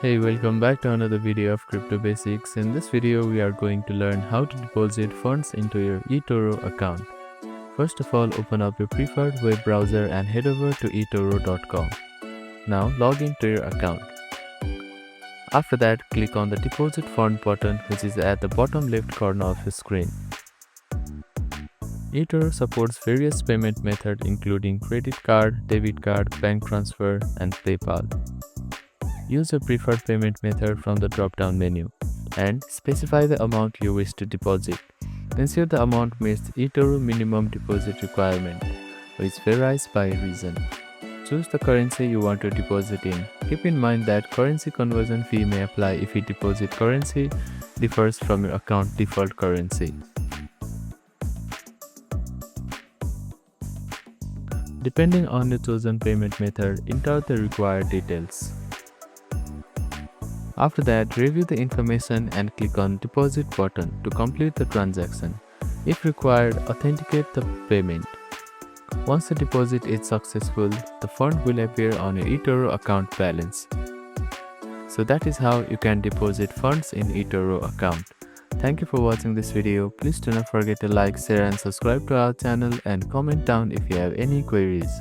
Hey, welcome back to another video of Crypto Basics. In this video, we are going to learn how to deposit funds into your eToro account. First of all, open up your preferred web browser and head over to eToro.com. Now, log into your account. After that, click on the Deposit Fund button, which is at the bottom left corner of your screen. eToro supports various payment methods including credit card, debit card, bank transfer, and PayPal. Use your preferred payment method from the drop-down menu and specify the amount you wish to deposit. Ensure the amount meets eToro minimum deposit requirement, which varies by region. Choose the currency you want to deposit in. Keep in mind that currency conversion fee may apply if your deposit currency differs from your account default currency. Depending on your chosen payment method, enter the required details. After that, review the information and click on Deposit button to complete the transaction. If required, authenticate the payment. Once the deposit is successful, the fund will appear on your eToro account balance. So that is how you can deposit funds in eToro account. Thank you for watching this video. Please do not forget to like, share and subscribe to our channel and comment down if you have any queries.